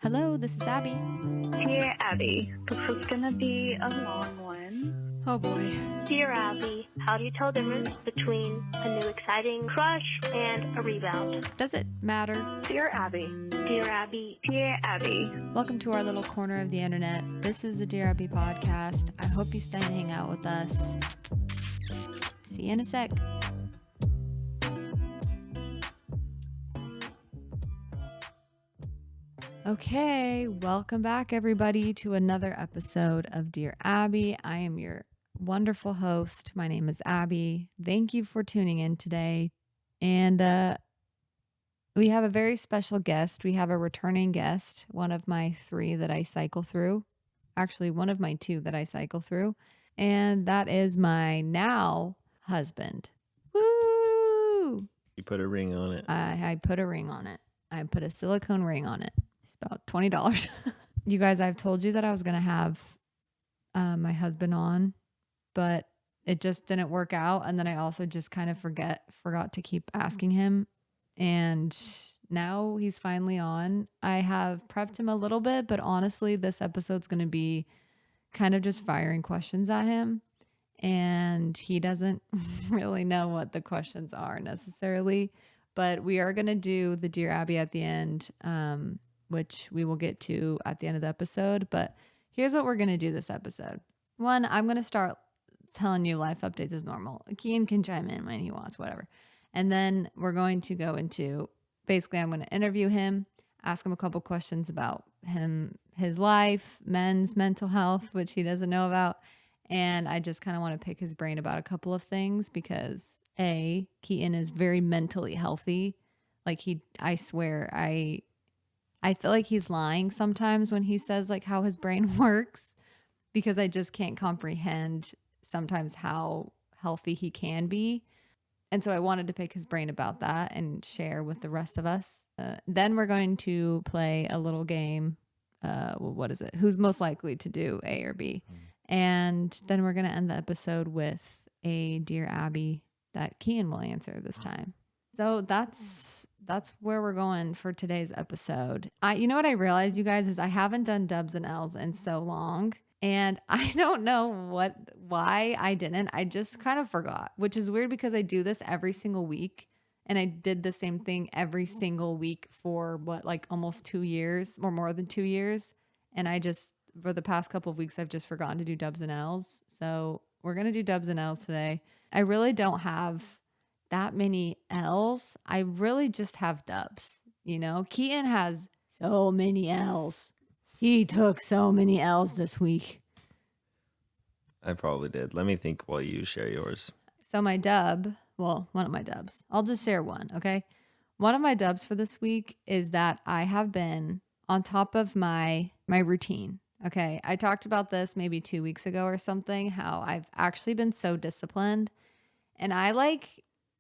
Hello, this is Abby. Dear Abby, this is gonna be a long one. Oh boy. Dear Abby, how do you tell the difference between a new exciting crush and a rebound? Does it matter? Dear Abby. Dear Abby. Dear Abby. Welcome to our little corner of the internet. This is the Dear Abby podcast. I hope you stay and hang out with us. See you in a sec. Okay, welcome back everybody to another episode of Dear Abby. I am your wonderful host. My name is Abby. Thank you for tuning in today. And we have a very special guest. We have a returning guest, one of my three that I cycle through. Actually, one of my two that I cycle through. And that is my now husband. Woo! You put a ring on it. I put a ring on it. I put a silicone ring on it. It's about $20. You guys, I've told you that I was going to have my husband on, but it just didn't work out. And then I also just kind of forgot to keep asking him. And now he's finally on. I have prepped him a little bit, but honestly, this episode's going to be kind of just firing questions at him. And he doesn't really know what the questions are necessarily. But we are going to do the Dear Abby at the end, which we will get to at the end of the episode. But here's what we're going to do this episode. One, I'm going to start telling you life updates as normal. Kian can chime in when he wants, whatever. And then we're going to go into, basically, I'm going to interview him, ask him a couple questions about his life, men's mental health, which he doesn't know about. And I just kind of want to pick his brain about a couple of things because Keaton is very mentally healthy. Like I swear, I feel like he's lying sometimes when he says like how his brain works because I just can't comprehend sometimes how healthy he can be. And so I wanted to pick his brain about that and share with the rest of us. Then we're going to play a little game. What is it? Who's most likely to do A or B? And then we're going to end the episode with a Dear Abby that Kian will answer this time. So that's where we're going for today's episode. You know what I realized, you guys, is I haven't done dubs and L's in so long. And I don't know why I didn't. I just kind of forgot, which is weird because I do this every single week. And I did the same thing every single week for almost 2 years or more than 2 years. And for the past couple of weeks, I've just forgotten to do dubs and L's. So we're going to do dubs and L's today. I really don't have that many L's. I really just have dubs. You know, Keaton has so many L's. He took so many L's this week. I probably did. Let me think while you share yours. So my dub, one of my dubs, I'll just share one, okay? One of my dubs for this week is that I have been on top of my routine. Okay, I talked about this maybe 2 weeks ago or something, how I've actually been so disciplined and I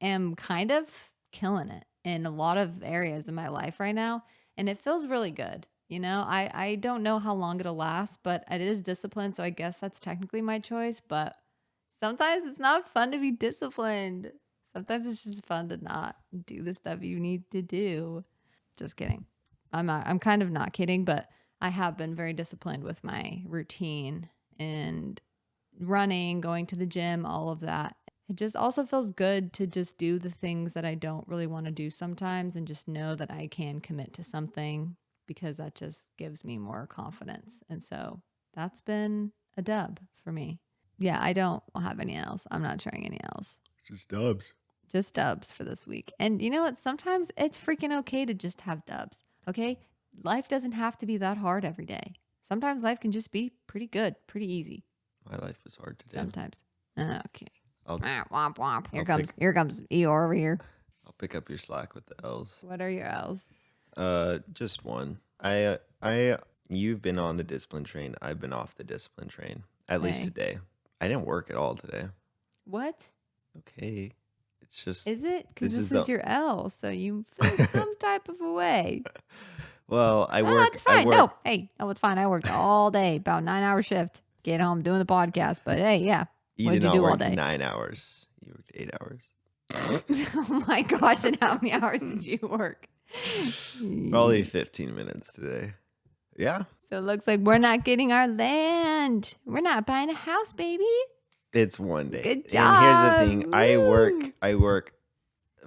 am kind of killing it in a lot of areas in my life right now. And it feels really good. You know, I don't know how long it'll last, but it is discipline. So I guess that's technically my choice. But sometimes it's not fun to be disciplined. Sometimes it's just fun to not do the stuff you need to do. Just kidding. I'm kind of not kidding, but I have been very disciplined with my routine and running, going to the gym, all of that. It just also feels good to just do the things that I don't really want to do sometimes and just know that I can commit to something because that just gives me more confidence. And so that's been a dub for me. Yeah, I don't have any else. I'm not sharing any else. Just dubs. Just dubs for this week. And you know what? Sometimes it's freaking okay to just have dubs. Okay? Life doesn't have to be that hard every day. Sometimes life can just be pretty good, pretty easy. My life was hard today. Sometimes. Okay. Womp womp. Here comes Eeyore over here. I'll pick up your slack with the L's. What are your L's? Just one. You've been on the discipline train. I've been off the discipline train. At least today. I didn't work at all today. What? Okay. It's just. Is it? Because this is your L, so you feel some type of a way. Well, I work. That's fine. No, it's fine. I worked all day, about 9-hour shift. Get home doing the podcast. But hey, yeah. You did not work 9 hours. You worked 8 hours. Oh my gosh! And how many hours did you work? Probably 15 minutes today. Yeah. So it looks like we're not getting our land. We're not buying a house, baby. It's one day. Good And here's the job. thing. Woo. I work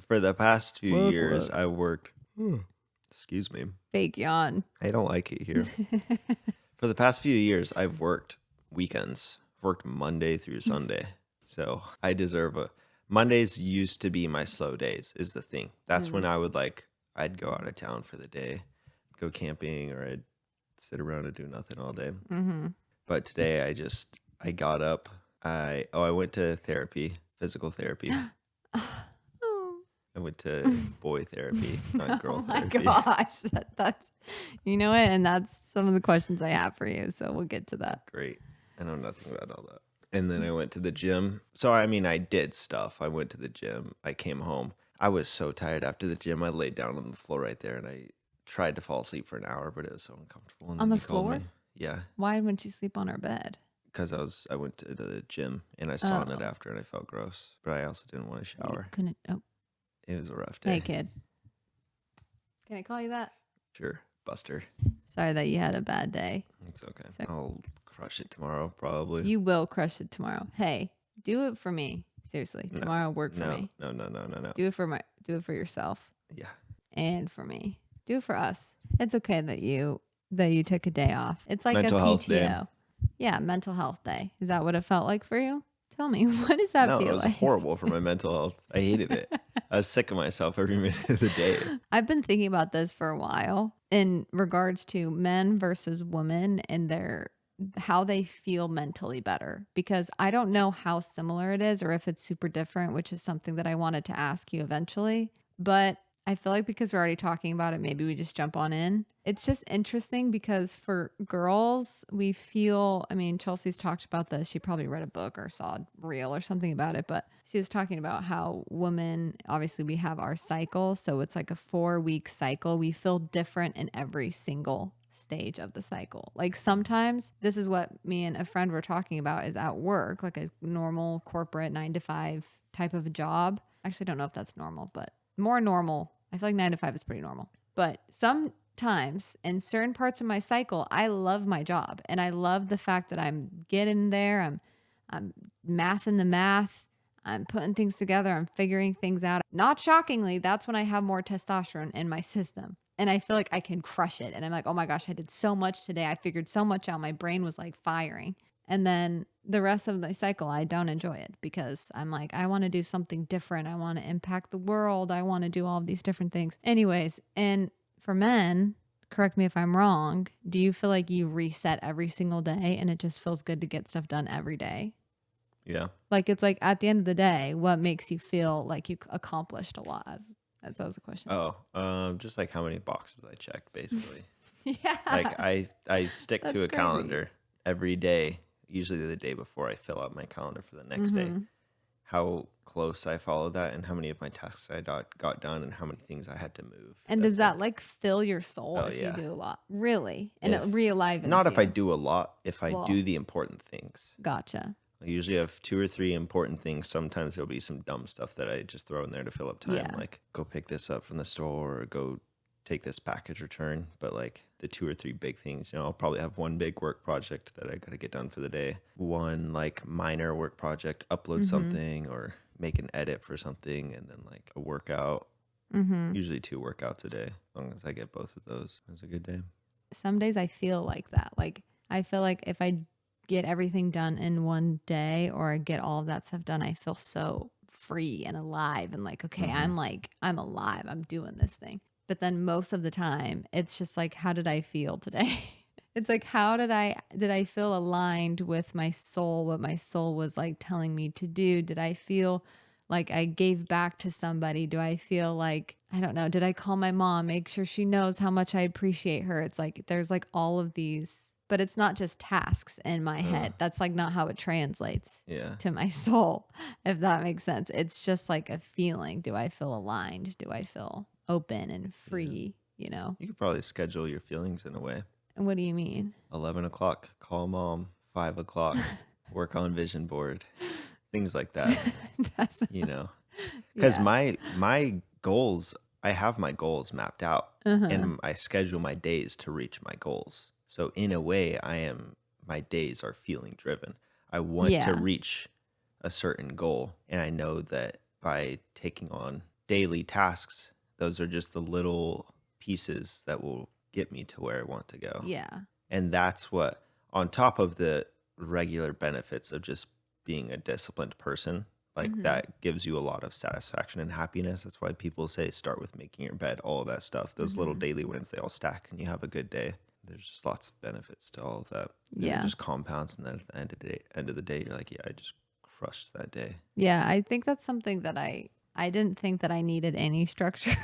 for the past few Work, years. work. I worked. Excuse me. Fake yawn. I don't like it here. For the past few years, I've worked weekends. I've worked Monday through Sunday. So I deserve a. Mondays used to be my slow days, is the thing. That's when I'd go out of town for the day, go camping, or I'd sit around and do nothing all day. Mm-hmm. But today I got up. I went to therapy, physical therapy. I went to boy therapy, not girl therapy. Oh my gosh, that's you know it, and that's some of the questions I have for you. So we'll get to that. Great. I know nothing about all that. And then I went to the gym. So I mean, I did stuff. I went to the gym. I came home. I was so tired after the gym. I laid down on the floor right there, and I tried to fall asleep for an hour, but it was so uncomfortable. And On then the you called floor? me. Yeah, Why wouldn't you sleep on our bed? because I went to the gym and I sauned after, and I felt gross. But I also didn't want to shower. You couldn't. Oh, It was a rough day. hey kid. Can I call you that? Sure, Buster. Sorry that you had a bad day. It's okay. So- I'll crush it tomorrow, probably. You will crush it tomorrow. Hey, do it for me. Seriously, No, tomorrow work for me. No. Do it for yourself Yeah. and for me. Do it for us. It's okay that you took a day off. It's like Mental a health PTO. day. Yeah, mental health day. Is that what it felt like for you? Tell me, what does that No, feel it was like? horrible for my mental health. I hated it. I was sick of myself every minute of the day. I've been thinking about this for a while in regards to men versus women and how they feel mentally better, because I don't know how similar it is or if it's super different, which is something that I wanted to ask you eventually. But I feel like because we're already talking about it, maybe we just jump on in. It's just interesting because for girls, we feel, I mean, Chelsea's talked about this. She probably read a book or saw a reel or something about it, but she was talking about how women, obviously we have our cycle. So it's like a 4-week cycle. We feel different in every single stage of the cycle. Like sometimes this is what me and a friend were talking about is at work, like a normal corporate 9 to 5 type of a job. Actually, I don't know if that's normal, but more normal. I feel like 9 to 5 is pretty normal. But sometimes in certain parts of my cycle, I love my job and I love the fact that I'm getting there. I'm mathing the math. I'm putting things together. I'm figuring things out. Not shockingly, that's when I have more testosterone in my system. And I feel like I can crush it. And I'm like, oh my gosh, I did so much today. I figured so much out. My brain was like firing. And then the rest of the cycle, I don't enjoy it because I'm like, I want to do something different. I want to impact the world. I want to do all of these different things. Anyways, and for men, correct me if I'm wrong, do you feel like you reset every single day and it just feels good to get stuff done every day? Yeah. Like it's like at the end of the day, what makes you feel like you accomplished a lot? That was a question. Oh, just like how many boxes I checked, basically. Yeah. Like I stick That's to a crazy. calendar every day, usually the day before I fill out my calendar for the next day. How close I followed that and how many of my tasks I got done and how many things I had to move. And does that like fill your soul Oh, if yeah. you do a lot? Really? And If- it realivens Not if you. I do a lot, if I Well- do the important things. Gotcha. I usually have 2 or 3 important things. Sometimes there'll be some dumb stuff that I just throw in there to fill up time, Yeah. like go pick this up from the store or go take this package return. But like the 2 or 3 big things, I'll probably have one big work project that I got to get done for the day. One like minor work project, upload something or make an edit for something, and then like a workout. Usually 2 workouts a day. As long as I get both of those, it's a good day. Some days I feel like that. Like I feel like if I get everything done in one day or I get all of that stuff done, I feel so free and alive and like, okay, I'm alive. I'm doing this thing. But then most of the time it's just like, how did I feel today? It's like, how did I feel aligned with my soul, what my soul was like telling me to do? Did I feel like I gave back to somebody? Do I feel like, I don't know, did I call my mom, make sure she knows how much I appreciate her? It's like, there's like all of these, but it's not just tasks in my head. That's like not how it translates Yeah. to my soul, if that makes sense. It's just like a feeling. Do I feel aligned? Do I feel open and free? You know? You could probably schedule your feelings in a way. And what do you mean? 11 o'clock, call mom. 5 o'clock, work on vision board. Things like that, That's because yeah. my goals, I have my goals mapped out and I schedule my days to reach my goals. So in a way, my days are feeling driven. I want to Yeah. reach a certain goal. And I know that by taking on daily tasks, those are just the little pieces that will get me to where I want to go. Yeah. And that's what, on top of the regular benefits of just being a disciplined person, like that gives you a lot of satisfaction and happiness. That's why people say start with making your bed, all of that stuff. Those little daily wins, they all stack and you have a good day. There's just lots of benefits to all of that. And Yeah. it just compounds, and then at the end of the day, you're like, yeah, I just crushed that day. Yeah, I think that's something that I didn't think that I needed any structure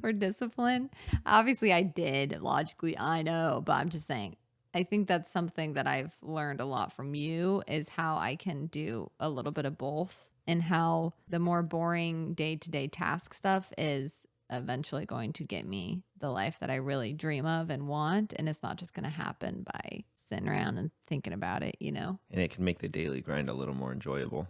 or discipline. Obviously I did, logically, I know, but I'm just saying I think that's something that I've learned a lot from you, is how I can do a little bit of both, and how the more boring day-to-day task stuff is eventually going to get me the life that I really dream of and want, and it's not just going to happen by sitting around and thinking about it, you know? And it can make the daily grind a little more enjoyable.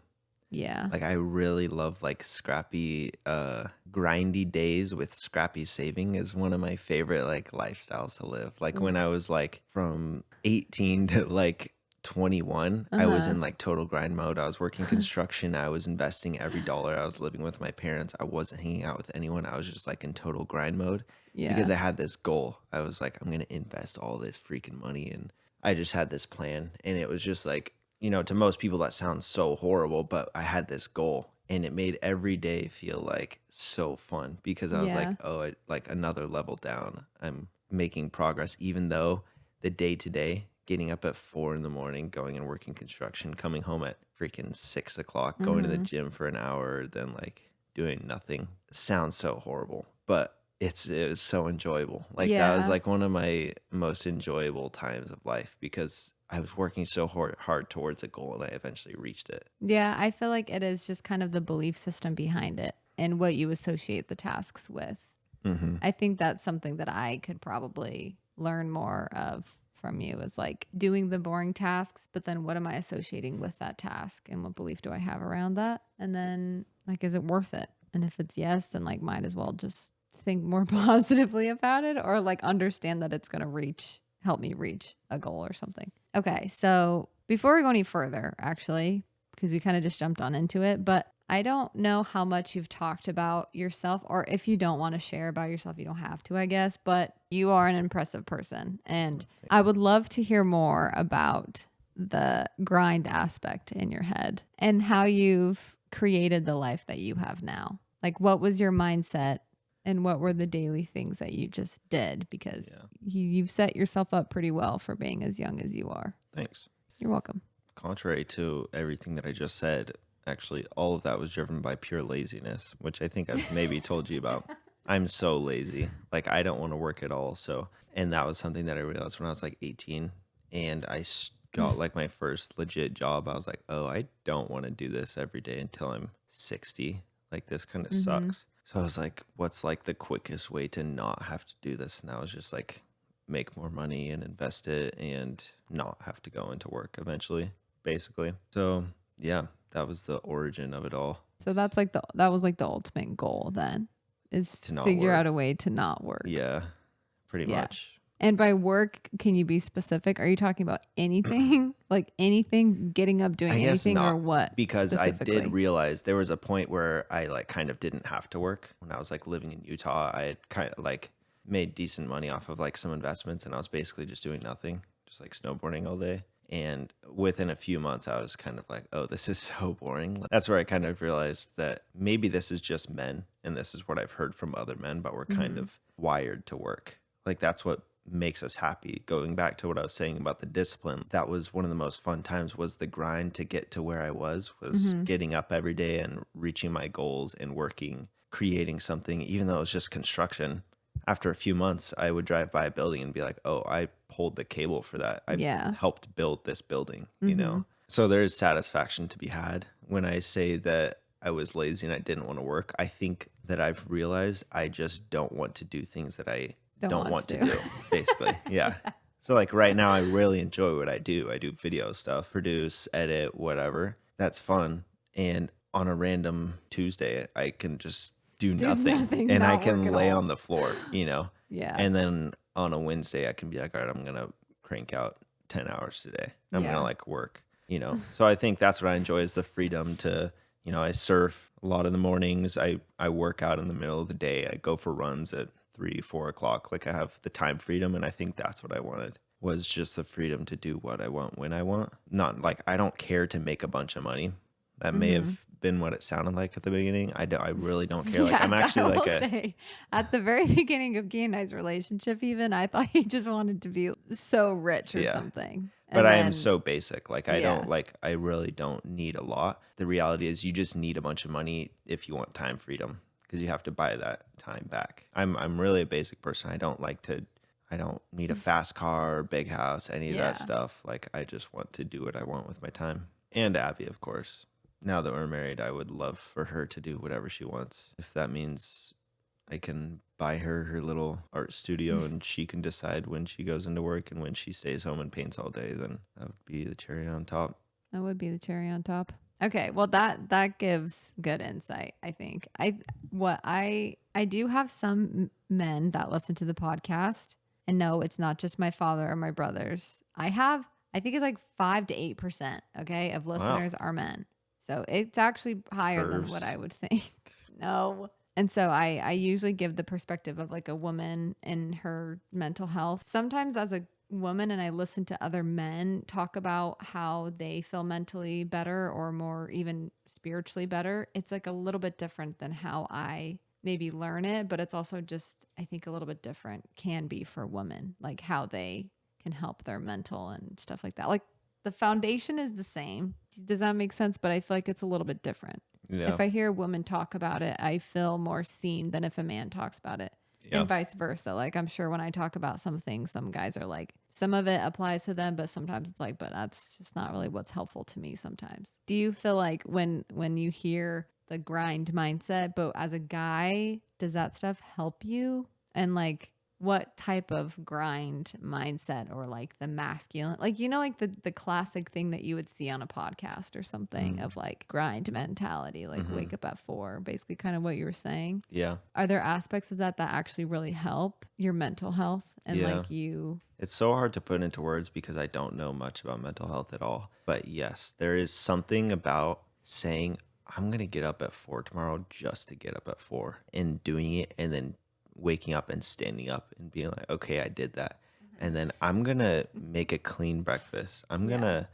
Yeah. Like I really love like scrappy, grindy days with scrappy saving is one of my favorite like lifestyles to live. Like when I was like from 18 to like 21, I was in like total grind mode. I was working construction. I was investing every dollar. I was living with my parents. I wasn't hanging out with anyone. I was just like in total grind mode because I had this goal. I was like, I'm going to invest all this freaking money. And I just had this plan. And it was just like, you know, to most people that sounds so horrible, but I had this goal and it made every day feel like so fun because I was like, oh, like another level down. I'm making progress, even though the day to day, getting up at 4 a.m, going and working construction, coming home at freaking 6 o'clock, going to the gym for an hour, then like doing nothing sounds so horrible, but it was so enjoyable. Like that was like one of my most enjoyable times of life because I was working so hard towards a goal and I eventually reached it. Yeah, I feel like it is just kind of the belief system behind it and what you associate the tasks with. I think that's something that I could probably learn more of from you, is like doing the boring tasks, but then what am I associating with that task and what belief do I have around that? And then like, is it worth it? And if it's yes, then like might as well just think more positively about it, or like understand that it's going to help me reach a goal or something. Okay, so before we go any further, actually, because we kind of just jumped on into it, but I don't know how much you've talked about yourself, or if you don't want to share about yourself, you don't have to, I guess, but you are an impressive person. And I would love to hear more about the grind aspect in your head and how you've created the life that you have now. Like, what was your mindset? And what were the daily things that you just did? Because you've set yourself up pretty well for being as young as you are. Thanks. You're welcome. Contrary to everything that I just said, actually, all of that was driven by pure laziness, which I think I've maybe told you about. I'm so lazy. Like, I don't want to work at all. So, and that was something that I realized when I was like 18 and I got like my first legit job. I was like, oh, I don't want to do this every day until I'm 60. Like, this kind of sucks. So I was like, what's like the quickest way to not have to do this? And that was just like make more money and invest it and not have to go into work eventually, basically. So yeah, that was the origin of it all. So that's like that was like the ultimate goal then, is To not figure work. out a way to not work. Yeah, pretty much. And by work, can you be specific? Are you talking about anything? Like anything, getting up, doing I guess anything, not, or what? because I specifically? did realize there was a point where I like kind of didn't have to work. When I was like living in Utah, I had kind of like made decent money off of like some investments, and I was basically just doing nothing, just like snowboarding all day. And within a few months, I was kind of like, oh, this is so boring. That's where I kind of realized that maybe this is just men, and this is what I've heard from other men, but we're kind of wired to work. Like that's what makes us happy. Going back to what I was saying about the discipline, that was one of the most fun times, was the grind to get to where I was getting up every day and reaching my goals and working, creating something, even though it was just construction. After a few months, I would drive by a building and be like, oh, I pulled the cable for that. I helped build this building, you know? So there is satisfaction to be had. When I say that I was lazy and I didn't want to work, I think that I've realized I just don't want to do things that I don't want to do, basically. Yeah. So like right now, I really enjoy what I do. I do video stuff, produce, edit, whatever. That's fun. And on a random Tuesday, I can just do nothing and I can lay on the floor, you know? Yeah. And then on a Wednesday, I can be like, all right, I'm going to crank out 10 hours today. I'm going to like work, you know? So I think that's what I enjoy is the freedom to, you know, I surf a lot in the mornings. I work out in the middle of the day. I go for runs at 3-4 o'clock. Like I have the time freedom. And I think that's what I wanted was just the freedom to do what I want when I want. Not like I don't care to make a bunch of money. That may have been what it sounded like at the beginning. I really don't care. Like I'm actually like say, at the very beginning of Kian and I's relationship, even I thought he just wanted to be so rich or something. But I am so basic. Like I really don't need a lot. The reality is you just need a bunch of money if you want time freedom because you have to buy that time back. I'm really a basic person. I don't need a fast car, big house, any of that stuff. Like I just want to do what I want with my time. And Abby, of course. Now that we're married, I would love for her to do whatever she wants. If that means I can buy her little art studio and she can decide when she goes into work and when she stays home and paints all day, then that would be the cherry on top. That would be the cherry on top. Okay, well that gives good insight, I think. I do have some men that listen to the podcast, and no, it's not just my father or my brothers. I think it's like 5 to 8%, okay, of listeners are men. So it's actually higher than what I would think. No. And so I usually give the perspective of like a woman and her mental health. Sometimes as a woman, and I listen to other men talk about how they feel mentally better or more even spiritually better. It's like a little bit different than how I maybe learn it, but it's also just, I think a little bit different can be for women, like how they can help their mental and stuff like that. Like the foundation is the same. Does that make sense? But I feel like it's a little bit different. Yeah. If I hear a woman talk about it, I feel more seen than if a man talks about it. Yeah. And vice versa. Like I'm sure when I talk about some things, some guys are like, some of it applies to them, but sometimes it's like, but that's just not really what's helpful to me sometimes. Do you feel like when you hear the grind mindset, but as a guy, does that stuff help you? And like, what type of grind mindset or like the masculine, like, you know, like the classic thing that you would see on a podcast or something of like grind mentality, like wake up at 4, basically kind of what you were saying. Yeah. Are there aspects of that actually really help your mental health and like you? It's so hard to put into words because I don't know much about mental health at all. But yes, there is something about saying, I'm going to get up at 4 tomorrow just to get up at 4 and doing it and then waking up and standing up and being like, okay, I did that. And then I'm going to make a clean breakfast. I'm going to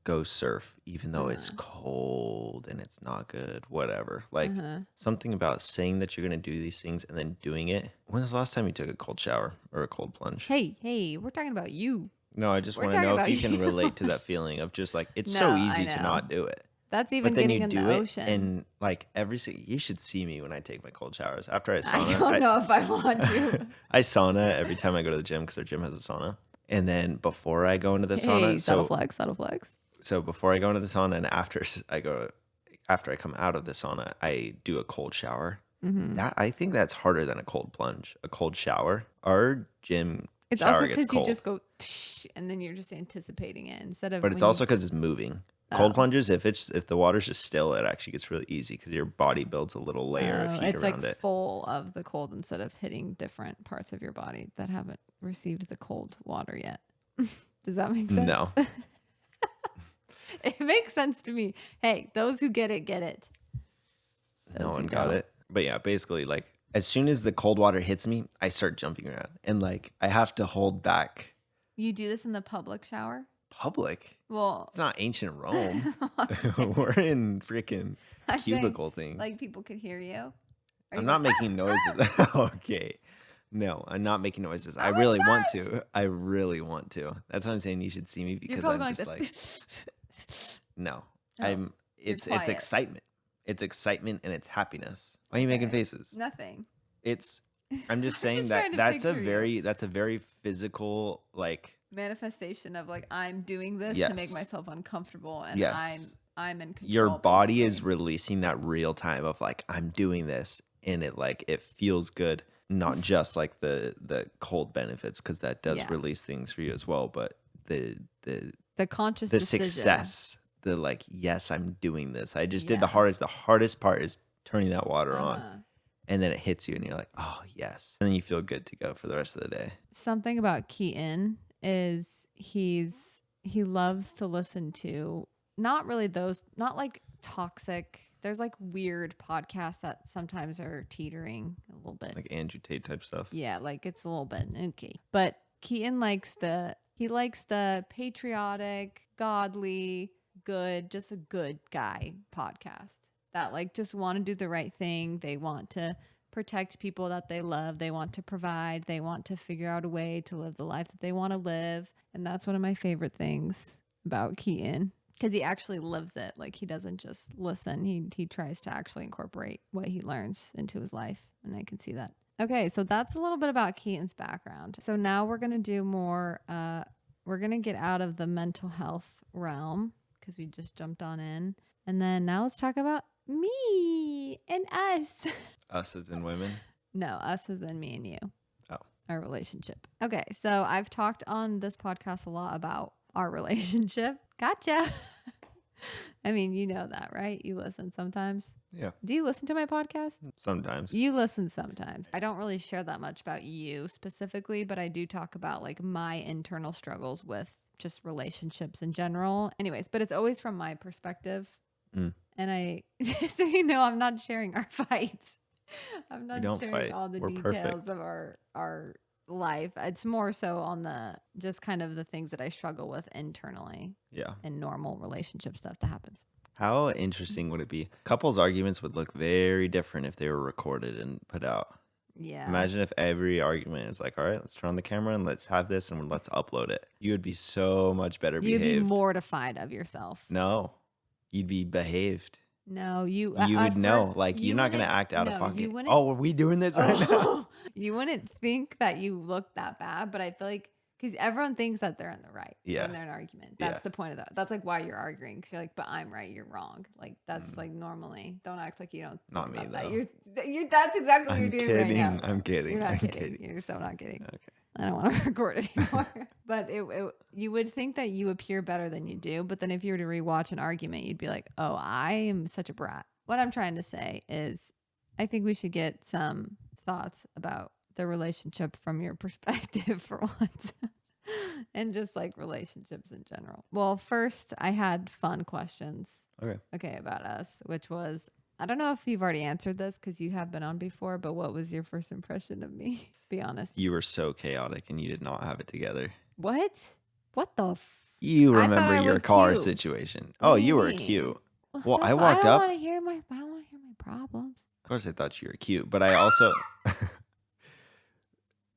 go surf, even though it's cold and it's not good, whatever. Like something about saying that you're going to do these things and then doing it. When was the last time you took a cold shower or a cold plunge? Hey, we're talking about you. No, I just want to know if you can relate to that feeling of just like, it's so easy to not do it. That's even getting in the ocean. And like you should see me when I take my cold showers. After I sauna. I don't know if I want to. I sauna every time I go to the gym because our gym has a sauna. And then before I go into the sauna. Subtle flex. So before I go into the sauna and after I come out of the sauna, I do a cold shower. That I think that's harder than a cold plunge. A cold shower. Our gym it's shower also gets because cold. You just go and then you're just anticipating it instead of. But it's also because it's moving. Cold plunges, if the water's just still, it actually gets really easy because your body builds a little layer of heat around it. It's like full of the cold instead of hitting different parts of your body that haven't received the cold water yet. Does that make sense? No. It makes sense to me. Hey, those who get it, get it. No one got it. But yeah, basically, like, as soon as the cold water hits me, I start jumping around. And, like, I have to hold back. You do this in the public shower? Public? Well, it's not ancient Rome. We're in freaking cubicle things. Like people could hear you. I'm not making noises. Okay. No, I'm not making noises. I really want to. That's why I'm saying you should see me because I'm just like no. It's excitement. It's excitement and it's happiness. Why are you making faces? Nothing. I'm just saying that's a very physical like manifestation of like I'm doing this to make myself uncomfortable and I'm in control. Your body is releasing that real time of like I'm doing this and it feels good, not just like the cold benefits because that does release things for you as well, but the conscious success, the like yes I'm doing this. I just did the hardest part is turning that water on. and then it hits you and you're like, oh, yes. And then you feel good to go for the rest of the day. Something about Keaton is he loves to listen to not like toxic. There's like weird podcasts that sometimes are teetering a little bit. Like Andrew Tate type stuff. Yeah, like it's a little bit okay. But Keaton likes the patriotic, godly, good, just a good guy podcast that like just want to do the right thing. They want to protect people that they love. They want to provide. They want to figure out a way to live the life that they want to live. And that's one of my favorite things about Keaton. Because he actually lives it. Like he doesn't just listen. He tries to actually incorporate what he learns into his life. And I can see that. Okay, so that's a little bit about Keaton's background. So now we're going to do more. We're going to get out of the mental health realm because we just jumped on in. And then now let's talk about me and us. Us as in women? No, us as in me and you. Oh. Our relationship. Okay, so I've talked on this podcast a lot about our relationship. Gotcha. I mean, you know that, right? You listen sometimes. Yeah. Do you listen to my podcast? Sometimes. You listen sometimes. I don't really share that much about you specifically, but I do talk about like my internal struggles with just relationships in general. Anyways, but it's always from my perspective. And so you know, I'm not sharing our fights. I'm not sharing fight. all the We're details perfect. of our life. It's more so on the just kind of the things that I struggle with internally. Yeah. And normal relationship stuff that happens. How interesting would it be? Couples arguments would look very different if they were recorded and put out. Yeah. Imagine if every argument is like, all right, let's turn on the camera and let's have this and let's upload it. You would be so much better You'd behaved. be mortified of yourself. No, you'd be behaved. No, you would know. Like, you're not going to act out of pocket. Oh, are we doing this right now? You wouldn't think that you look that bad, but I feel like because everyone thinks that they're in the right when they're in an argument. That's the point of that. That's like why you're arguing. Because you're like, but I'm right, you're wrong. Like that's like normally. Don't act like you don't. Not me, that. though. You're that's exactly what I'm you're doing right now. I'm kidding. You're not I'm kidding. You're so not kidding. Okay. I don't want to record it anymore. But you would think that you appear better than you do. But then if you were to rewatch an argument, you'd be like, oh, I am such a brat. What I'm trying to say is I think we should get some thoughts about the relationship from your perspective for once. And just like relationships in general. Well, first I had fun questions. Okay, about us, which was, I don't know if you've already answered this because you have been on before, but what was your first impression of me? Be honest. You were so chaotic and you did not have it together. What? What the You I thought remember I your was car cute. situation. What Oh, do you you were mean? cute. Well, Well, I that's why walked I up. don't want to hear my problems. Of course, I thought you were cute, but I also,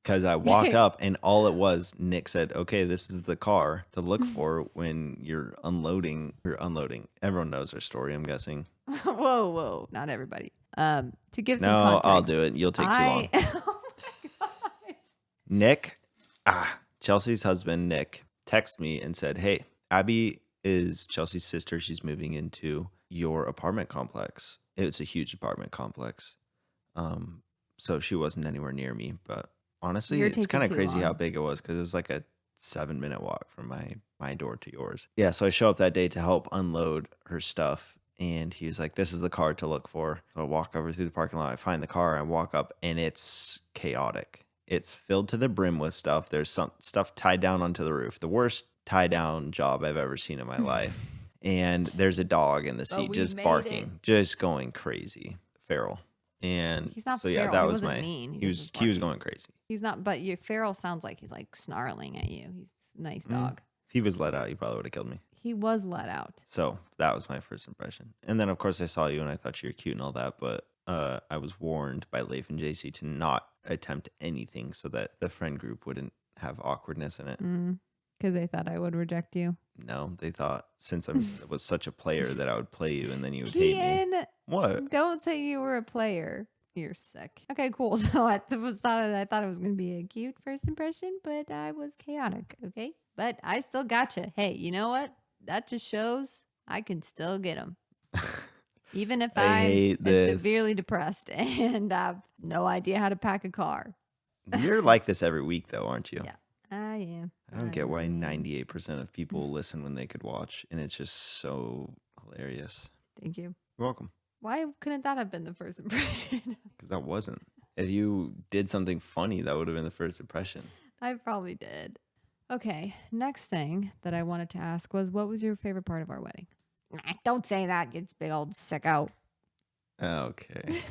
because I walked up and all it was, Nick said, okay, this is the car to look for when you're unloading. Everyone knows our story, I'm guessing. Whoa. Not everybody. To give some No, context. I'll do it. You'll take too long. Oh my gosh. Nick, Chelsea's husband, Nick, texted me and said, hey, Abby is Chelsea's sister. She's moving into your apartment complex. It's a huge apartment complex. So she wasn't anywhere near me, but honestly, You're it's taking kind of too crazy how long. big it was because it was like a 7-minute walk from my door to yours. Yeah, so I show up that day to help unload her stuff. And he was like, this is the car to look for. So I walk over through the parking lot. I find the car. I walk up and it's chaotic. It's filled to the brim with stuff. There's some stuff tied down onto the roof. The worst tie down job I've ever seen in my life. And there's a dog in the seat we just made barking, just going crazy. Feral. And He's not so yeah, feral. that He was wasn't my mean. he was going crazy. He's not, but your feral sounds like he's like snarling at you. He's a nice dog. If he was let out, he probably would have killed me. He was let out. So that was my first impression. And then of course I saw you and I thought you were cute and all that, but I was warned by Leif and JC to not attempt anything so that the friend group wouldn't have awkwardness in it. Because they thought I would reject you. No, they thought since I was such a player that I would play you and then you would hate me. Kian, What? don't say you were a player. You're sick. Okay, cool. So I thought it was going to be a cute first impression, but I was chaotic. Okay, but I still gotcha. Hey, you know what? That just shows I can still get them. Even if I I'm hate this. severely depressed and I have no idea how to pack a car. You're like this every week though, aren't you? Yeah, I am. I don't get why 98% of people listen when they could watch, and it's just so hilarious. Thank you. You're welcome. Why couldn't that have been the first impression? Because that wasn't. If you did something funny, that would have been the first impression. I probably did. Okay, next thing that I wanted to ask was, what was your favorite part of our wedding? Don't say that, you big old sicko. Okay.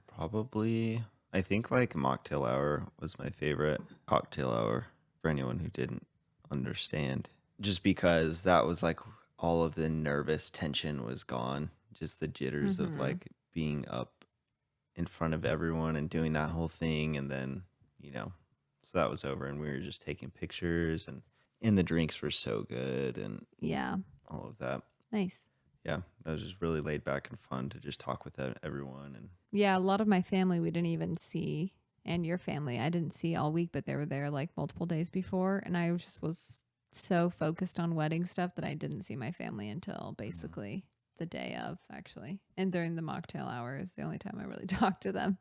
Probably, I think like mocktail hour was my favorite. Cocktail hour, for anyone who didn't understand. Just because that was like all of the nervous tension was gone. Just the jitters of like being up in front of everyone and doing that whole thing. And then, so that was over and we were just taking pictures and the drinks were so good and Yeah, all of that. nice. Yeah, that was just really laid back and fun to just talk with everyone. And Yeah, a lot of my family we didn't even see, and your family I didn't see all week, but they were there like multiple days before, and I just was so focused on wedding stuff that I didn't see my family until basically the day of, actually. And during the mocktail hours, the only time I really talked to them.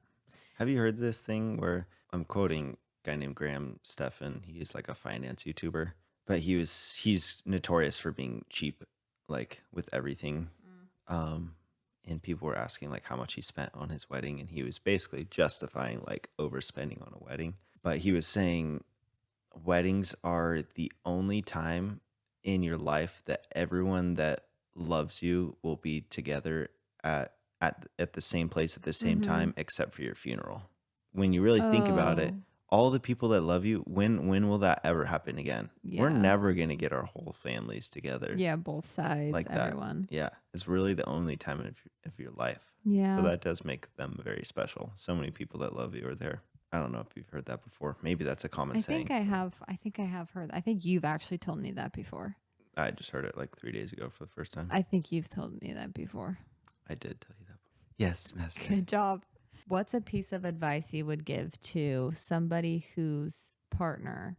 have you heard this thing where I'm quoting a guy named Graham Stephan? He's like a finance YouTuber, but he's notorious for being cheap, like with everything. And people were asking like how much he spent on his wedding, and he was basically justifying like overspending on a wedding. But he was saying weddings are the only time in your life that everyone that loves you will be together at the same place at the same time, except for your funeral. When you really think about it, all the people that love you, when will that ever happen again? We're Yeah. never going to get our whole families together. Yeah, both sides, Like that. everyone. Yeah, it's really the only time of your life. Yeah. So that does make them very special. So many people that love you are there. I don't know if you've heard that before. Maybe that's a common I saying. think I have heard. I think you've actually told me that before. I just heard it like 3 days ago for the first time. I think you've told me that before. I did tell you that. Yes, master. Good job. What's a piece of advice you would give to somebody whose partner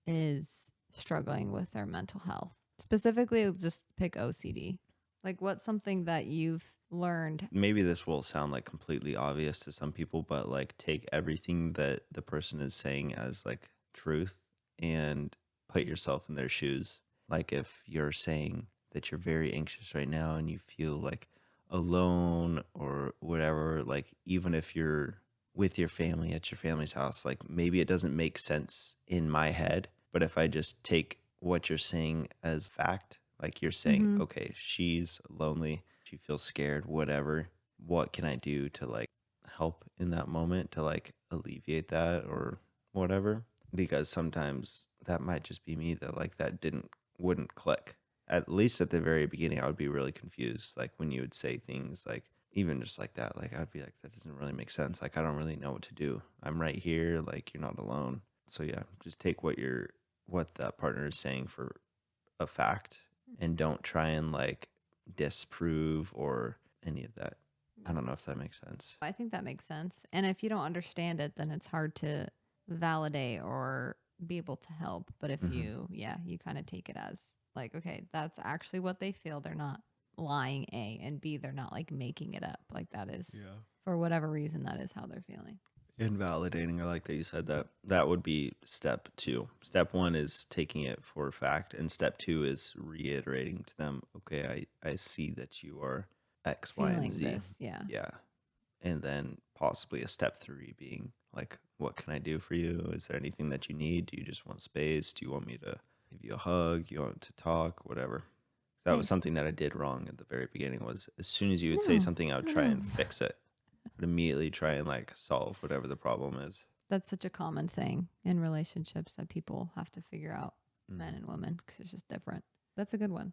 is struggling with their mental health? Specifically, just pick OCD. Like, what's something that you've learned? Maybe this will sound like completely obvious to some people, but like take everything that the person is saying as like truth and put yourself in their shoes. Like if you're saying that you're very anxious right now and you feel like alone or whatever, like even if you're with your family at your family's house, like maybe it doesn't make sense in my head, but if I just take what you're saying as fact, like you're saying, okay, she's lonely, she feels scared, whatever, what can I do to like help in that moment to like alleviate that or whatever? Because sometimes that might just be me that like that wouldn't click. At least at the very beginning, I would be really confused. Like when you would say things like, even just like that, like I'd be like, that doesn't really make sense. Like I don't really know what to do. I'm right here. Like you're not alone. So yeah, just take what that partner is saying for a fact and don't try and like disprove or any of that. I don't know if that makes sense. I think that makes sense. And if you don't understand it, then it's hard to validate or be able to help. But if you kind of take it as like, okay, that's actually what they feel. They're not lying, A, and B, they're not like making it up. Like that is, for whatever reason, that is how they're feeling. Invalidating, I like that you said that. That would be step 2. Step 1 is taking it for a fact, and step 2 is reiterating to them, okay, I see that you are X, Y, Feeling and Z. this, yeah. Yeah. And then possibly a step 3 being like, what can I do for you? Is there anything that you need? Do you just want space? Do you want me to give you a hug? You want to talk? Whatever. That was something that I did wrong at the very beginning, was as soon as you would say something, I would try and fix it. I would immediately try and like solve whatever the problem is. That's such a common thing in relationships that people have to figure out, men and women, because it's just different. That's a good one.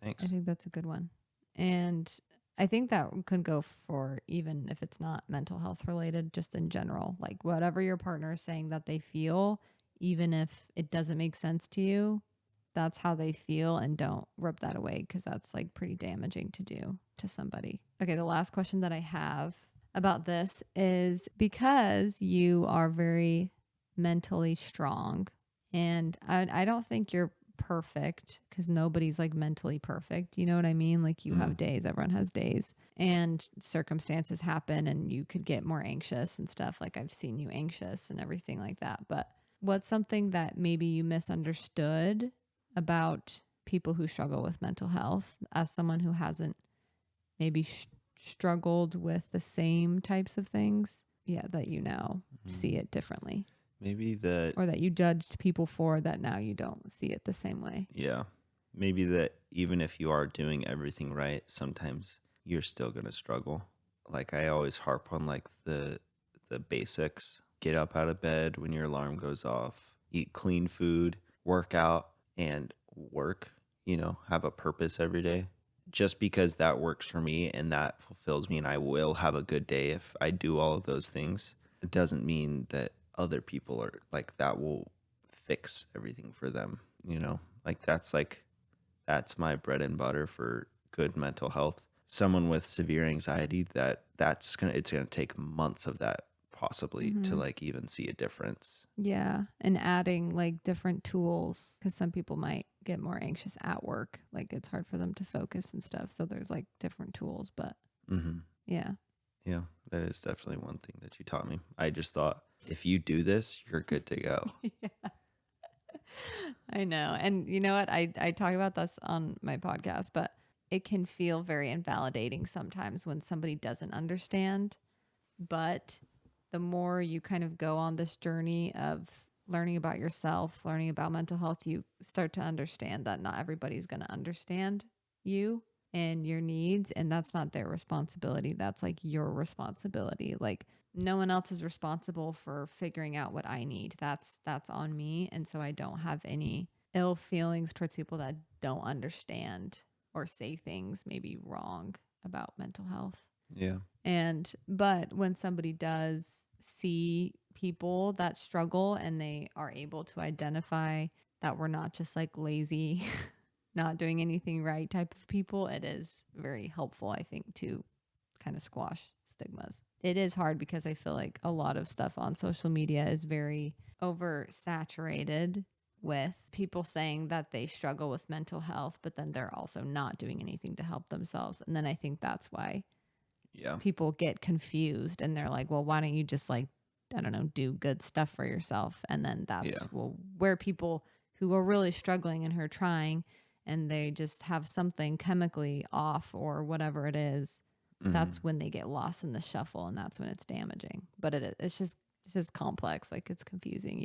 Thanks. I think that's a good one. And I think that could go for even if it's not mental health related, just in general, like whatever your partner is saying that they feel, even if it doesn't make sense to you, that's how they feel, and don't rip that away, because that's like pretty damaging to do to somebody. Okay, the last question that I have about this is, because you are very mentally strong, and I don't think you're perfect, because nobody's like mentally perfect. You know what I mean? Like you have days, everyone has days, and circumstances happen and you could get more anxious and stuff. Like I've seen you anxious and everything like that. But what's something that maybe you misunderstood about people who struggle with mental health, as someone who hasn't maybe struggled with the same types of things, that you now see it differently. Maybe that, Or that you judged people for that now you don't see it the same way. yeah, maybe that even if you are doing everything right, sometimes you're still going to struggle. Like I always harp on like the basics. Get up out of bed when your alarm goes off, eat clean food, work out, and work, have a purpose every day. Just because that works for me and that fulfills me and I will have a good day if I do all of those things, it doesn't mean that other people are like that will fix everything for them, Like that's my bread and butter for good mental health. Someone with severe anxiety, it's gonna take months of that possibly to like even see a difference. Yeah. And adding like different tools, because some people might get more anxious at work. Like it's hard for them to focus and stuff. So there's like different tools, but yeah. Yeah, that is definitely one thing that you taught me. I just thought if you do this, you're good to go. Yeah. I know. And you know what? I talk about this on my podcast, but it can feel very invalidating sometimes when somebody doesn't understand. But the more you kind of go on this journey of learning about yourself, learning about mental health, you start to understand that not everybody's going to understand you and your needs, and that's not their responsibility. That's like your responsibility. Like no one else is responsible for figuring out what I need. That's on me. And so I don't have any ill feelings towards people that don't understand or say things maybe wrong about mental health. Yeah. But when somebody does see people that struggle and they are able to identify that we're not just like lazy, not doing anything right type of people, it is very helpful, I think, to kind of squash stigmas. It is hard because I feel like a lot of stuff on social media is very oversaturated with people saying that they struggle with mental health, but then they're also not doing anything to help themselves. And then I think that's why people get confused and they're like, well, why don't you just like, I don't know, do good stuff for yourself? And then that's where people who are really struggling and who are trying and they just have something chemically off or whatever it is, that's when they get lost in the shuffle and that's when it's damaging. But it's just complex. Like it's confusing.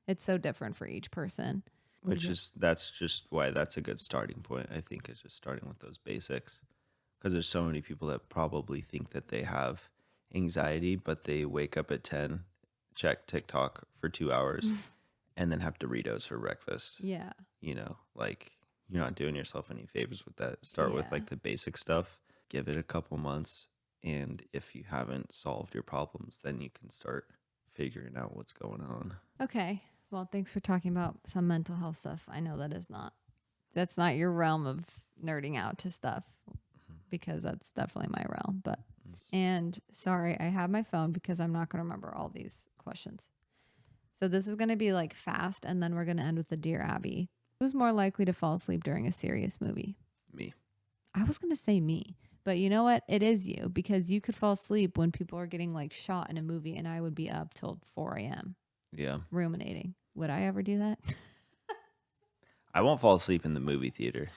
It's so different for each person. That's just why that's a good starting point, I think, is just starting with those basics. Because there's so many people that probably think that they have anxiety, but they wake up at 10, check TikTok for 2 hours, and then have Doritos for breakfast. Yeah. Like you're not doing yourself any favors with that. Start with like the basic stuff, give it a couple months. And if you haven't solved your problems, then you can start figuring out what's going on. Okay. Well, thanks for talking about some mental health stuff. I know that's not your realm of nerding out to stuff because that's definitely my realm. And sorry, I have my phone because I'm not going to remember all these questions. So this is going to be like fast and then we're going to end with the Dear Abby. Who's more likely to fall asleep during a serious movie? Me. I was going to say me, but you know what? It is you because you could fall asleep when people are getting like shot in a movie and I would be up till 4 a.m. Yeah. ruminating. Would I ever do that? I won't fall asleep in the movie theater.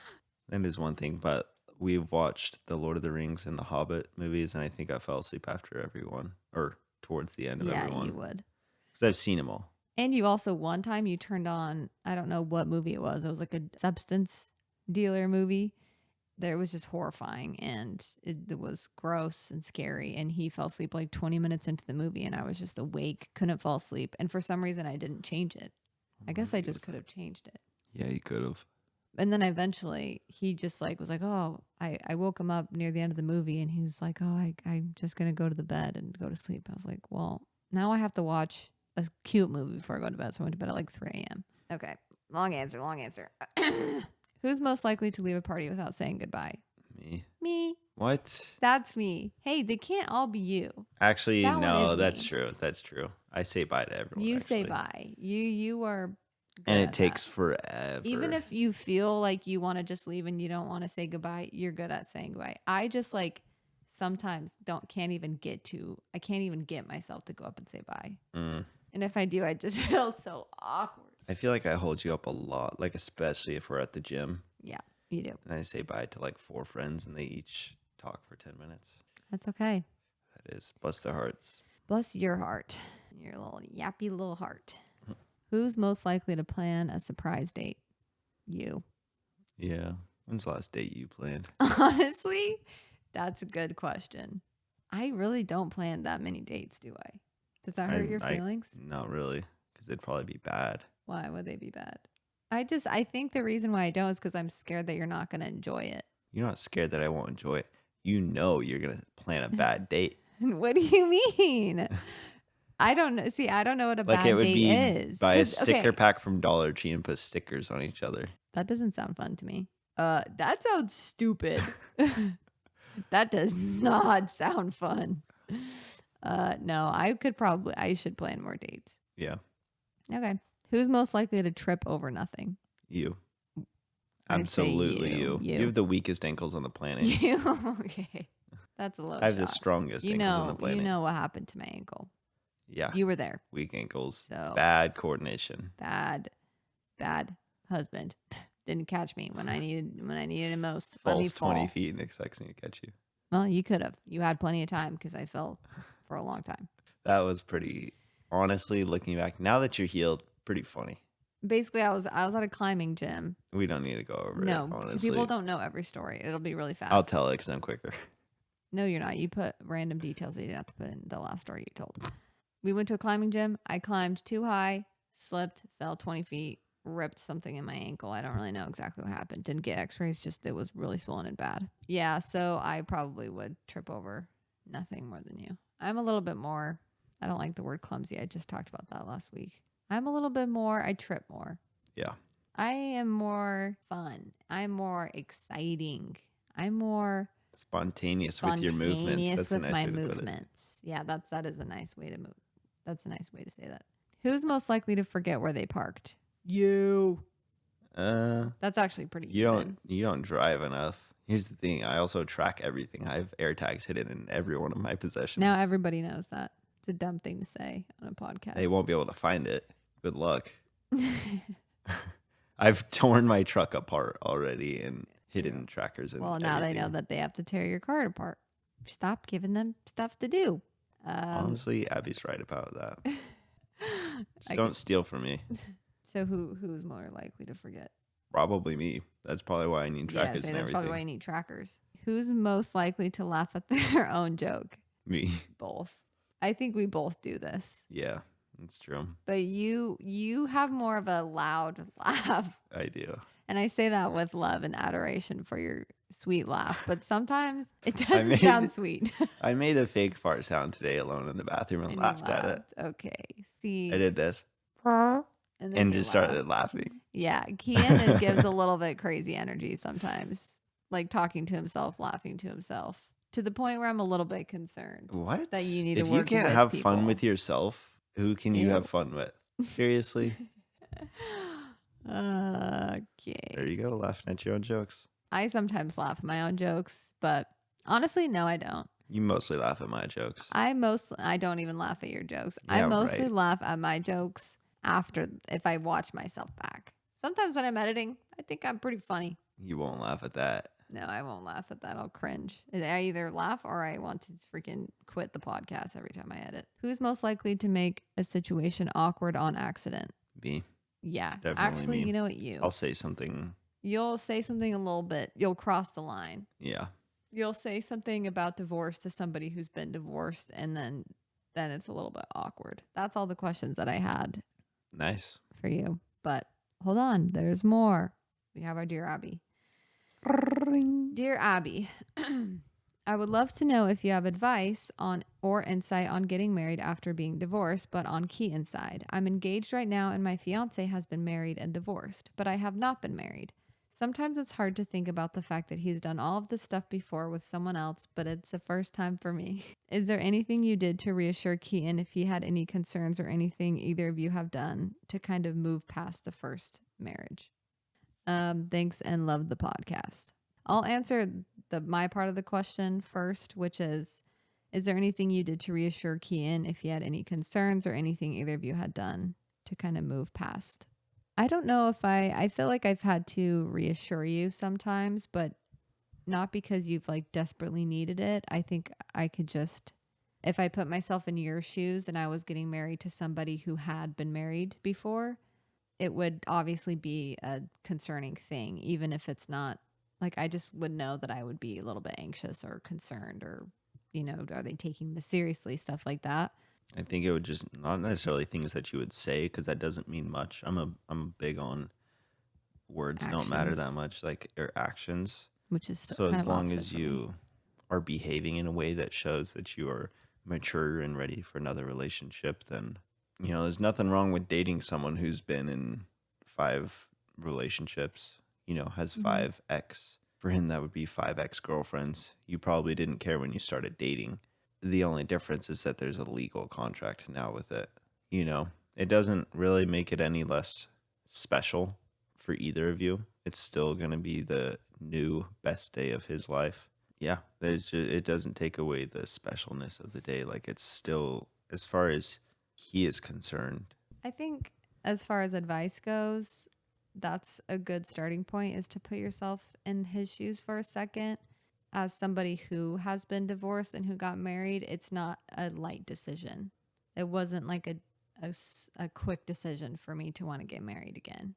That is one thing, but we've watched the Lord of the Rings and the Hobbit movies, and I think I fell asleep after everyone, or towards the end of everyone. Yeah, you would. Because I've seen them all. And you also, one time you turned on, I don't know what movie it was. It was like a substance dealer movie. There was just horrifying, and it was gross and scary, and he fell asleep like 20 minutes into the movie, and I was just awake, couldn't fall asleep, and for some reason I didn't change it. I guess I just could have changed it. Yeah, you could have. And then eventually he just like was like, oh, I woke him up near the end of the movie, and he was like, oh, I'm just going to go to the bed and go to sleep. I was like, well, now I have to watch a cute movie before I go to bed, so I went to bed at like 3 a.m. Okay, long answer. Who's most likely to leave a party without saying goodbye? Me. What? That's me. Hey, they can't all be you. Actually, no, that's true. That's true. I say bye to everyone. You say bye. You are. And it takes forever. Even if you feel like you want to just leave and you don't want to say goodbye, you're good at saying goodbye. I just like sometimes can't even get myself to go up and say bye. And if I do, I just feel so awkward. I feel like I hold you up a lot, like especially if we're at the gym. Yeah, you do. And I say bye to like 4 friends and they each talk for 10 minutes. That's okay. That is. Bless their hearts. Bless your heart. Your little yappy little heart. Who's most likely to plan a surprise date? You. Yeah. When's the last date you planned? Honestly, that's a good question. I really don't plan that many dates, do I? Does that hurt your feelings? Not really, because they'd probably be bad. Why would they be bad? I think the reason why I don't is because I'm scared that you're not going to enjoy it. You're not scared that I won't enjoy it. You know you're going to plan a bad date. What do you mean? I don't know. See, I don't know what a bad date is. Buy a sticker pack from Dollar Tree and put stickers on each other. That doesn't sound fun to me. That sounds stupid. That does not sound fun. No, I should plan more dates. Yeah. Okay. Who's most likely to trip over nothing? You. I'd say Absolutely you. You have the weakest ankles on the planet. You. Okay. That's a low shot. I have the strongest ankles on the planet. You know what happened to my ankle. Yeah. You were there. Weak ankles. So bad coordination. Bad husband. Didn't catch me when I needed him most. Falls 20 feet and expects me to catch you. Well, you could have. You had plenty of time because I fell for a long time. That was pretty, honestly, looking back, now that you're healed, pretty funny. Basically, I was at a climbing gym. We don't need to go over it, honestly. People don't know every story. It'll be really fast. I'll tell it because I'm quicker. No, you're not. You put random details that you didn't have to put in the last story you told. We went to a climbing gym. I climbed too high, slipped, fell 20 feet, ripped something in my ankle. I don't really know exactly what happened. Didn't get x-rays, just it was really swollen and bad. Yeah, so I probably would trip over nothing more than you. I'm a little bit more, I don't like the word clumsy. I just talked about that last week. I'm a little bit more, I trip more. Yeah. I am more fun. I'm more exciting. I'm more spontaneous with your movements. That's with a nice my way to put it. movements. Yeah, that is a nice way to move. That's a nice way to say that. Who's most likely to forget where they parked? You. That's actually pretty even. You don't drive enough. Here's the thing. I also track everything. I have air tags hidden in every one of my possessions. Now everybody knows that. It's a dumb thing to say on a podcast. They won't be able to find it. Good luck. I've torn my truck apart already and hidden trackers. And well, now everything. They know that they have to tear your car apart. Stop giving them stuff to do. Honestly, Abby's right about that. Just don't steal from me. So who's more likely to forget? Probably me. That's probably why I need trackers and everything. That's probably why I need trackers. Who's most likely to laugh at their own joke? Me. Both. I think we both do this. Yeah, that's true. But you have more of a loud laugh. I do. And I say that with love and adoration for your sweet laugh. But sometimes it doesn't sound sweet. I made a fake fart sound today alone in the bathroom and laughed at it. Okay. See. I did this. And just started laughing. Yeah. Kian gives a little bit crazy energy sometimes. Like talking to himself, laughing to himself. To the point where I'm a little bit concerned. What? That you need to work with If you can't have people. fun with yourself, who can you have fun with? Seriously? Okay. There you go, laughing at your own jokes. I sometimes laugh at my own jokes, but honestly, no, I don't. You mostly laugh at my jokes. I don't even laugh at your jokes. Yeah, I mostly laugh at my jokes if I watch myself back. Sometimes when I'm editing, I think I'm pretty funny. You won't laugh at that. No, I won't laugh at that. I'll cringe. I either laugh or I want to freaking quit the podcast every time I edit. Who's most likely to make a situation awkward on accident? Me. Yeah. Definitely Actually, me. you know what? I'll say something. You'll say something a little bit. You'll cross the line. Yeah. You'll say something about divorce to somebody who's been divorced, and then it's a little bit awkward. That's all the questions that I had. Nice. For you. But hold on. There's more. We have our Dear Abby. Dear Abby, I would love to know if you have advice on or insight on getting married after being divorced, but on Keaton's side. I'm engaged right now and my fiance has been married and divorced, but I have not been married. Sometimes it's hard to think about the fact that he's done all of this stuff before with someone else, but it's the first time for me. Is there anything you did to reassure Keaton if he had any concerns or anything either of you have done to kind of move past the first marriage? Thanks and love the podcast. I'll answer my part of the question first, which is there anything you did to reassure Kian if he had any concerns or anything either of you had done to kind of move past? I don't know if I feel like I've had to reassure you sometimes, but not because you've like desperately needed it. I think I could just, if I put myself in your shoes and I was getting married to somebody who had been married before, it would obviously be a concerning thing, even if it's not like, I just would know that I would be a little bit anxious or concerned, or, you know, are they taking this seriously? Stuff like that. I think it would just not necessarily things that you would say, because that doesn't mean much. I'm big on words don't matter that Actions. much, like your actions. Which is So kind as of long opposite as for me. you are behaving in a way that shows that you are mature and ready for another relationship, then there's nothing wrong with dating someone who's been in 5 relationships, has Mhm. 5 ex. For him, that would be 5 ex-girlfriends. You probably didn't care when you started dating. The only difference is that there's a legal contract now with it. It doesn't really make it any less special for either of you. It's still going to be the new best day of his life. Yeah, it doesn't take away the specialness of the day. Like, it's still, as far as he is concerned. I think as far as advice goes, that's a good starting point, is to put yourself in his shoes for a second. As somebody who has been divorced and who got married, it's not a light decision. It wasn't like a quick decision for me to want to get married again.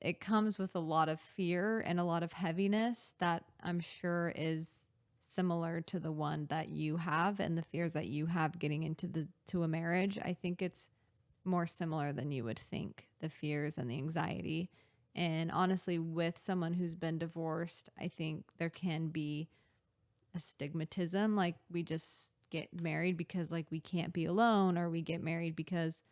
It comes with a lot of fear and a lot of heaviness that I'm sure is similar to the one that you have, and the fears that you have getting into a marriage. I think it's more similar than you would think, the fears and the anxiety. And honestly, with someone who's been divorced, I think there can be a stigmatism. Like, we just get married because like we can't be alone, or we get married because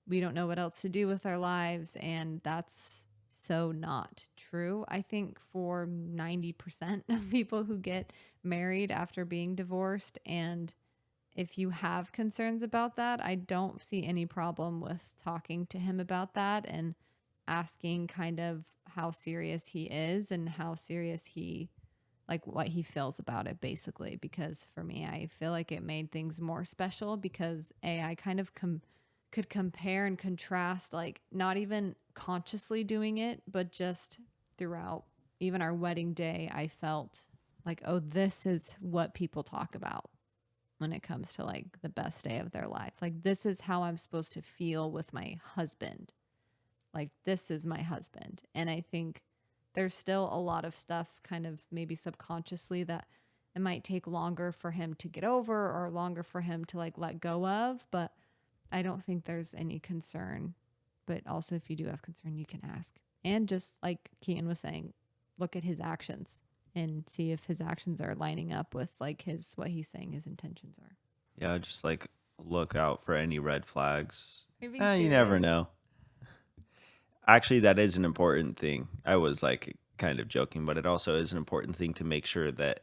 we don't know what else to do with our lives. And that's so not true. I think for 90% of people who get married after being divorced, and if you have concerns about that, I don't see any problem with talking to him about that and asking kind of how serious he is and how serious he, like what he feels about it, basically. Because for me, I feel like it made things more special because I kind of could compare and contrast, like not even consciously doing it, but just throughout even our wedding day, I felt like, oh, this is what people talk about when it comes to like the best day of their life. Like, this is how I'm supposed to feel with my husband. Like, this is my husband. And I think there's still a lot of stuff kind of maybe subconsciously that it might take longer for him to get over, or longer for him to like let go of. But I don't think there's any concern. But also, if you do have concern, you can ask. And just like Keaton was saying, look at his actions and see if his actions are lining up with like what he's saying his intentions are. Yeah, just like look out for any red flags. You're being You never serious? know. Actually, that is an important thing. I was like kind of joking, but it also is an important thing to make sure that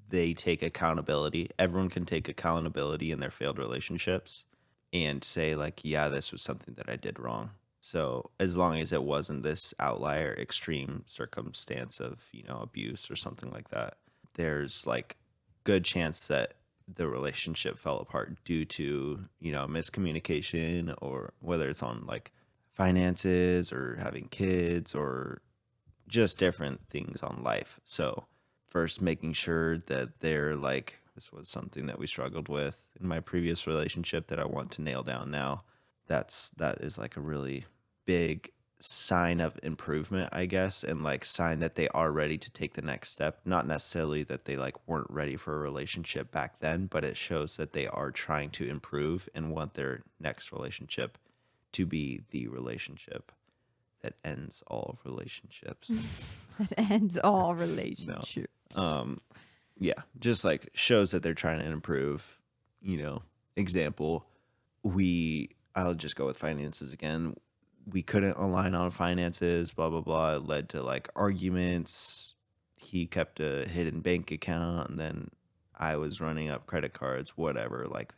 they take accountability. Everyone can take accountability in their failed relationships and say, like, yeah, this was something that I did wrong. So as long as it wasn't this outlier extreme circumstance of, abuse or something like that, there's like good chance that the relationship fell apart due to, miscommunication, or whether it's on like finances or having kids or just different things on life. So first, making sure that they're like, this was something that we struggled with in my previous relationship that I want to nail down now. That is like a really big sign of improvement, I guess, and like sign that they are ready to take the next step. Not necessarily that they like weren't ready for a relationship back then, but it shows that they are trying to improve and want their next relationship to be the relationship that ends all relationships. That ends all relationships. Yeah, just like shows that they're trying to improve. Example, I'll just go with finances again. We couldn't align on finances, blah blah blah. It led to like arguments. He kept a hidden bank account, and then I was running up credit cards, whatever. Like,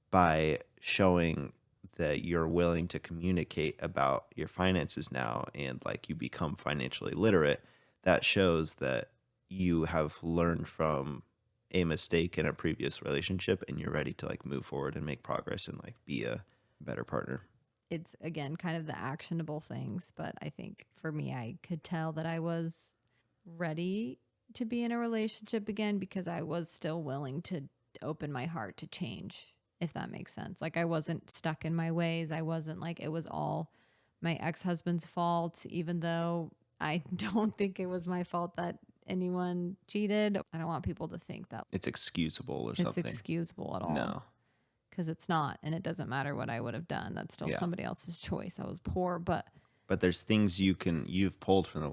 by showing that you're willing to communicate about your finances now, and like you become financially literate, that shows that you have learned from a mistake in a previous relationship and you're ready to like move forward and make progress and like be a better partner. It's again kind of the actionable things, but I think for me, I could tell that I was ready to be in a relationship again because I was still willing to open my heart to change, if that makes sense. Like I wasn't stuck in my ways. I wasn't like it was all my ex-husband's fault, even though I don't think it was my fault that anyone cheated. I don't want people to think that It's excusable or it's something. excusable at all. No. Because it's not, and it doesn't matter what I would have done. That's still somebody else's choice. I was poor, but there's things you've pulled from the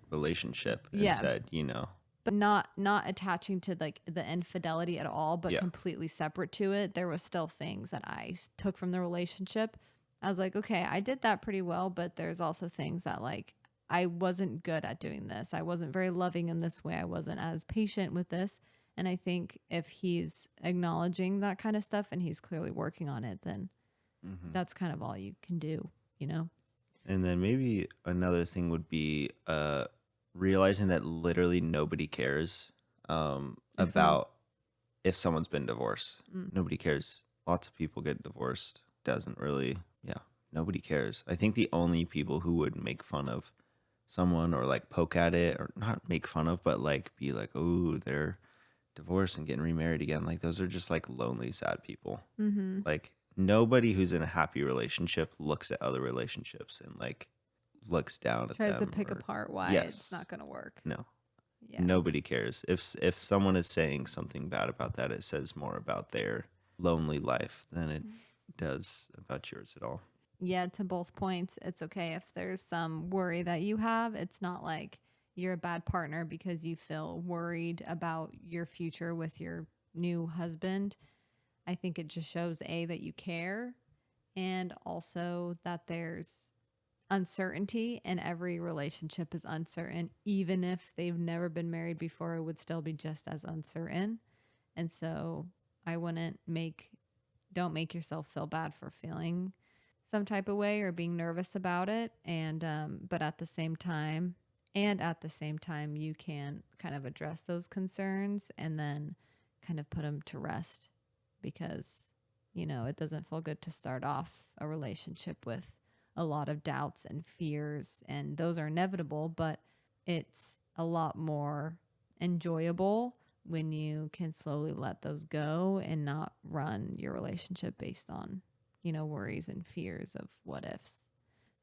relationship and said, but not attaching to like the infidelity at all, but completely separate to it. There was still things that I took from the relationship. I was like, okay, I did that pretty well, but there's also things that like I wasn't good at doing this. I wasn't very loving in this way. I wasn't as patient with this. And I think if he's acknowledging that kind of stuff and he's clearly working on it, then that's kind of all you can do, And then maybe another thing would be realizing that literally nobody cares about if someone's been divorced. Nobody cares. Lots of people get divorced. Doesn't really, nobody cares. I think the only people who would make fun of someone or like poke at it, or not make fun of, but like be like, oh, they're divorced and getting remarried again. Like those are just like lonely, sad people. Like nobody who's in a happy relationship looks at other relationships and like looks down at them. Tries to pick apart why it's not going to work. No. Yeah. Nobody cares. If someone is saying something bad about that, it says more about their lonely life than it does about yours at all. Yeah, to both points, it's okay if there's some worry that you have. It's not like you're a bad partner because you feel worried about your future with your new husband. I think it just shows that you care, and also that there's uncertainty, and every relationship is uncertain. Even if they've never been married before, it would still be just as uncertain. And so I wouldn't don't make yourself feel bad for feeling some type of way or being nervous about it. And but at the same time, you can kind of address those concerns and then kind of put them to rest, because it doesn't feel good to start off a relationship with a lot of doubts and fears, and those are inevitable, but it's a lot more enjoyable when you can slowly let those go and not run your relationship based on worries and fears of what ifs.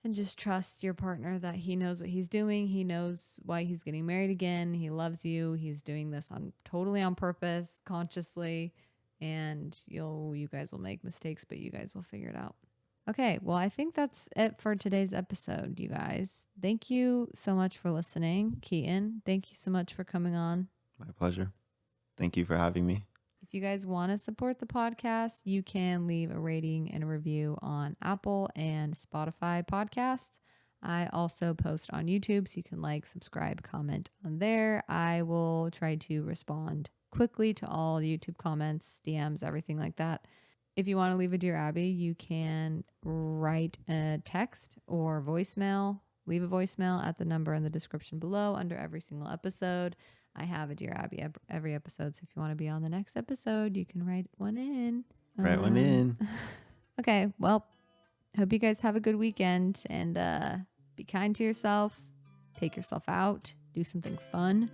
And just trust your partner that he knows what he's doing. He knows why he's getting married again. He loves you. He's doing this totally on purpose, consciously. And you guys will make mistakes, but you guys will figure it out. Okay, well, I think that's it for today's episode, you guys. Thank you so much for listening. Keaton, thank you so much for coming on. My pleasure. Thank you for having me. If you guys want to support the podcast, you can leave a rating and a review on Apple and Spotify podcasts. I also post on YouTube, so you can subscribe, comment on there. I will try to respond quickly to all YouTube comments, DMs, everything like that. If you want to leave a Dear Abby, you can write a text or voicemail. Leave a voicemail at the number in the description below under every single episode. I have a Dear Abby every episode, so if you want to be on the next episode, you can write one in. Write one in. Okay, well, hope you guys have a good weekend, and be kind to yourself. Take yourself out. Do something fun.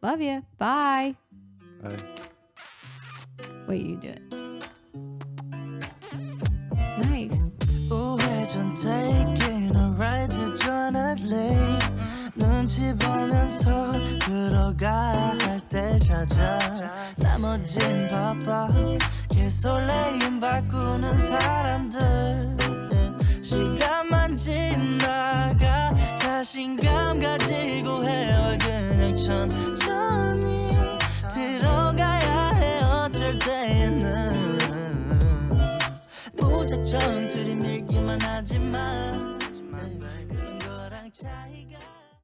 Love you. Bye. Bye. Wait, you do it. Nice. 우회전 taking a ride to Todayyy 눈치 보면서 들어가야 할 때 찾아 나머진 바빠 개설레임 바꾸는 사람들 시간만 지나가 자신감 가지고 해와 그냥 천천히 들어가야 해 어쩔 때는 무작정 들이밀기만 하지만 그런 거랑 차이